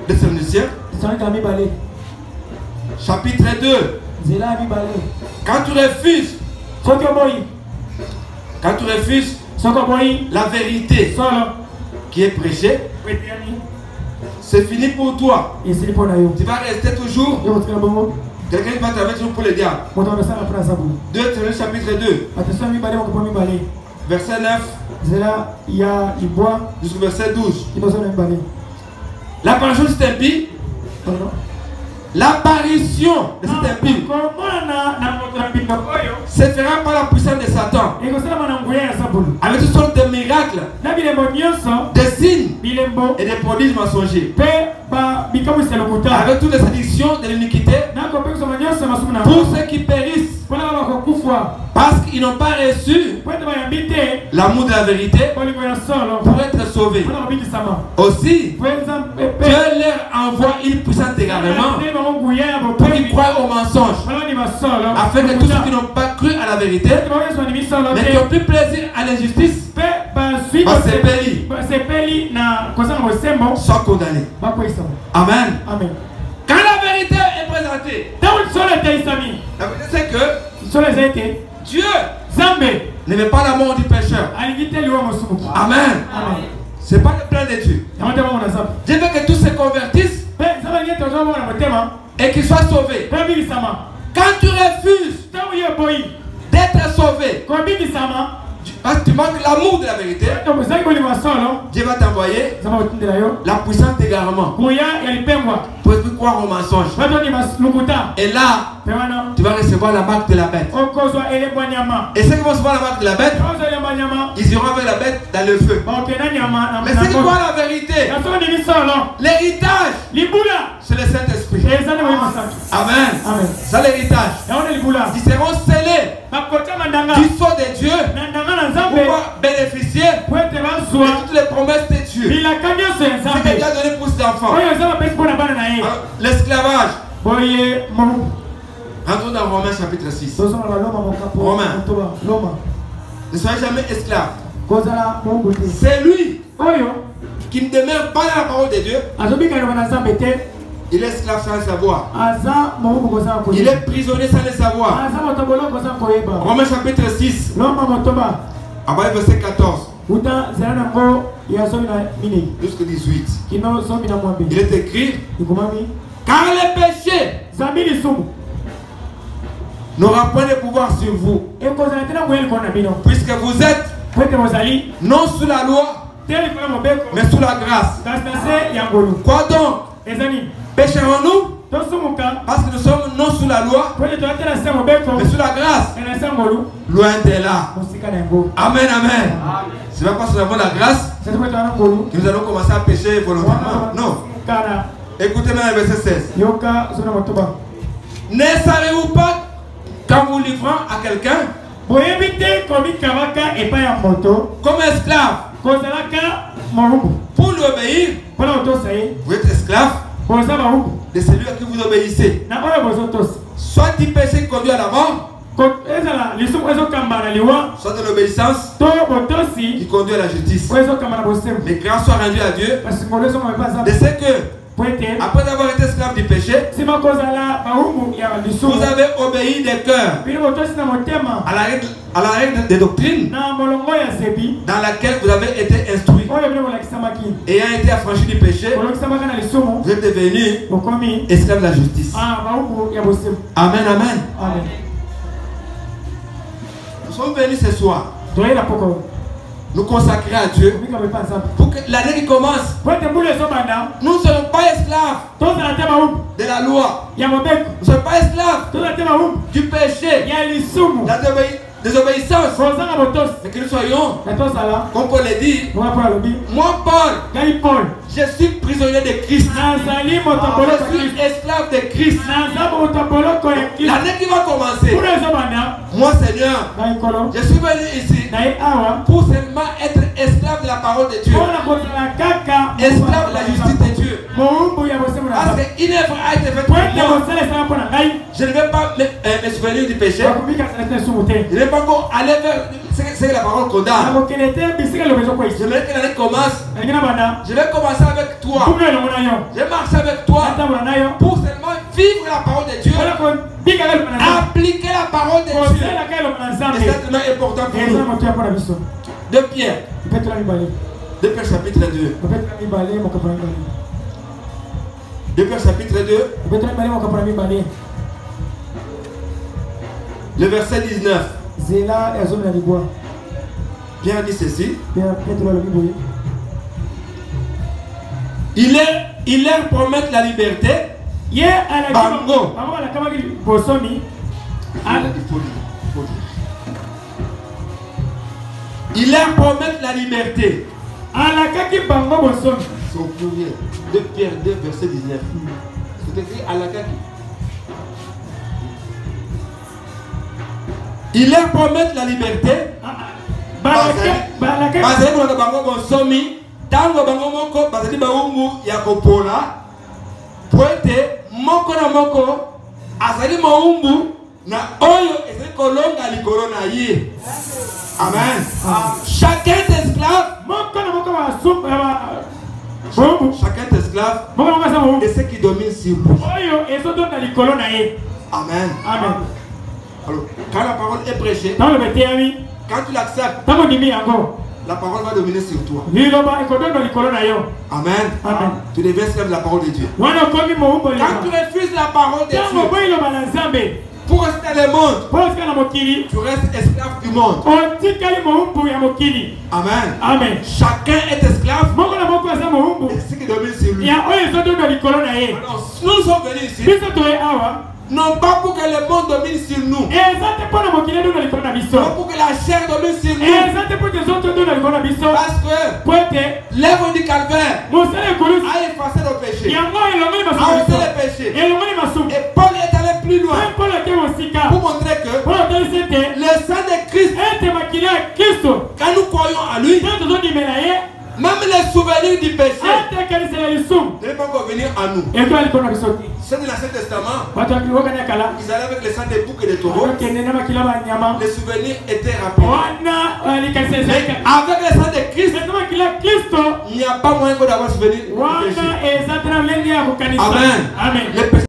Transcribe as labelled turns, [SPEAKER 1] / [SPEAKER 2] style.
[SPEAKER 1] Thessaloniciens, chapitre 2. Quand tu refuses la vérité qui est prêchée, c'est fini pour toi. Tu vas rester toujours. Quelqu'un va travailler toujours pour le diable. 2 Thessaloniciens chapitre 2. Verset 9 jusqu'au verset 12. L'apparition de cet impie, l'apparition de cet impie se fera par la puissance de Satan, avec toutes sortes de miracles, des signes et des prodiges mensongers, avec toutes les addictions de l'iniquité, pour ceux qui périssent parce qu'ils n'ont pas reçu l'amour de la vérité pour être sauvés. Aussi, Dieu leur envoie une puissance d'égarement pour qu'ils croient au mensonge, afin que tous ceux qui n'ont pas cru à la vérité, mais qui ont pris plaisir à l'injustice, soient condamnés. Amen. Quand la vérité est présentée, la vérité c'est que Dieu ne veut pas la mort du pécheur. Amen. Ce n'est pas le plan de Dieu. Dieu veut que tous se convertissent et qu'ils soient sauvés. Quand tu refuses d'être sauvé, parce que tu manques l'amour de la vérité, Dieu va t'envoyer la puissance d'égarement pour croire au mensonge. Et là, tu vas recevoir la marque de la bête. Et ceux qui vont recevoir la marque de la bête, ils iront avec la bête dans le feu. Mais ceux qui croient la vérité, l'héritage, c'est le Saint-Esprit. Amen. C'est l'héritage. Ils seront scellés du sceau de Dieu pour pouvoir bénéficier de toutes les promesses de Dieu. C'est ce que Dieu a donné pour ses enfants. L'esclavage. Rentrons dans Romains chapitre 6. Romains. Ne soyez jamais esclave. C'est lui qui ne demeure pas dans la parole de Dieu. Il est esclave sans le savoir. Il est prisonnier sans le savoir. Romains chapitre 6. Après verset 14. Jusqu'au 18. Il est écrit: car les péchés n'aura point de pouvoir sur vous, puisque vous êtes non sous la loi, mais sous la grâce. Quoi donc? Pécherons-nous parce que nous sommes non sous la loi, mais sous la grâce? Loin de là. Amen, amen. Ce n'est pas seulement la grâce que nous allons commencer à pécher volontairement. Non. Écoutez maintenant le verset 16. Ne savez-vous pas qu'en vous livrant à quelqu'un comme esclave pour lui obéir, vous êtes esclave de celui à qui vous obéissez, soit du péché qui conduit à la mort, soit de l'obéissance qui conduit à la justice. Mais grâce soit rendue à Dieu de ce que, après avoir été esclave du péché, vous avez obéi des cœurs à la règle des doctrines dans laquelle vous avez été instruit. Ayant été affranchi du péché, vous êtes devenu esclave de la justice. Amen, amen. Nous sommes venus ce soir nous consacrer à Dieu pour que l'année qui commence, nous ne serons pas esclaves de la loi. Nous ne serons pas esclaves du péché, de la désobéissance, mais que nous soyons, comme Paul l'a dit, moi Paul, je suis prisonnier de Christ, je suis esclave de Christ. L'année qui va commencer, moi Seigneur, je suis venu ici pour seulement être esclave de la parole de Dieu, esclave de la justice de Dieu. Parce qu'une œuvre a été faite pour moi, je ne vais pas me souvenir du péché. Je ne vais pas encore aller vers ce que la parole condamne. Je veux que l'année commence. Je vais commencer avec toi. J'ai marché avec toi pour seulement vivre la parole de Dieu. Appliquer la parole de Dieu. Et c'est tellement important pour nous. De Pierre. De Pierre chapitre 2. De Pierre chapitre 2. Le verset 19. Pierre dit ceci. Il leur promet la liberté. Bango. Il leur promet la liberté. C'est au pluriel. De Pierre 2, verset 19. C'est écrit à la kaki. Il leur promet la liberté. Tango bango moko bazali baungu ya kopola poete moko na moko azali maumbu na oyo ezali kolonga likolo na ye. Amen. Chacun est esclave. Chacun est esclave. Et ce qui domine sur lui. Amen. Amen. Alors, quand la parole est prêchée, quand tu l'acceptes, la parole va dominer sur toi. Amen. Amen. Tu deviens esclave de la parole de Dieu. Quand tu refuses la parole de Dieu, pour rester dans le monde, tu restes esclave du monde. Amen. Amen. Chacun est esclave de ce qui domine sur lui. Alors, nous sommes venus ici. Non pas pour que le monde domine sur nous. Non pour que la chair domine sur nous. Parce que l'œuvre du calvaire a effacé nos péchés. A ôté les péchés. Et Paul est allé plus loin pour montrer que le sang de Christ, quand nous croyons à lui, même les souvenirs du péché ne peuvent pas venir à nous. C'est de l'Ancien Testament. Ils allaient avec le sang des boucs et des taureaux. Les souvenirs étaient rappelés. Mais avec le sang de Christ, il n'y a pas moyen d'avoir souvenir du péché. Amen.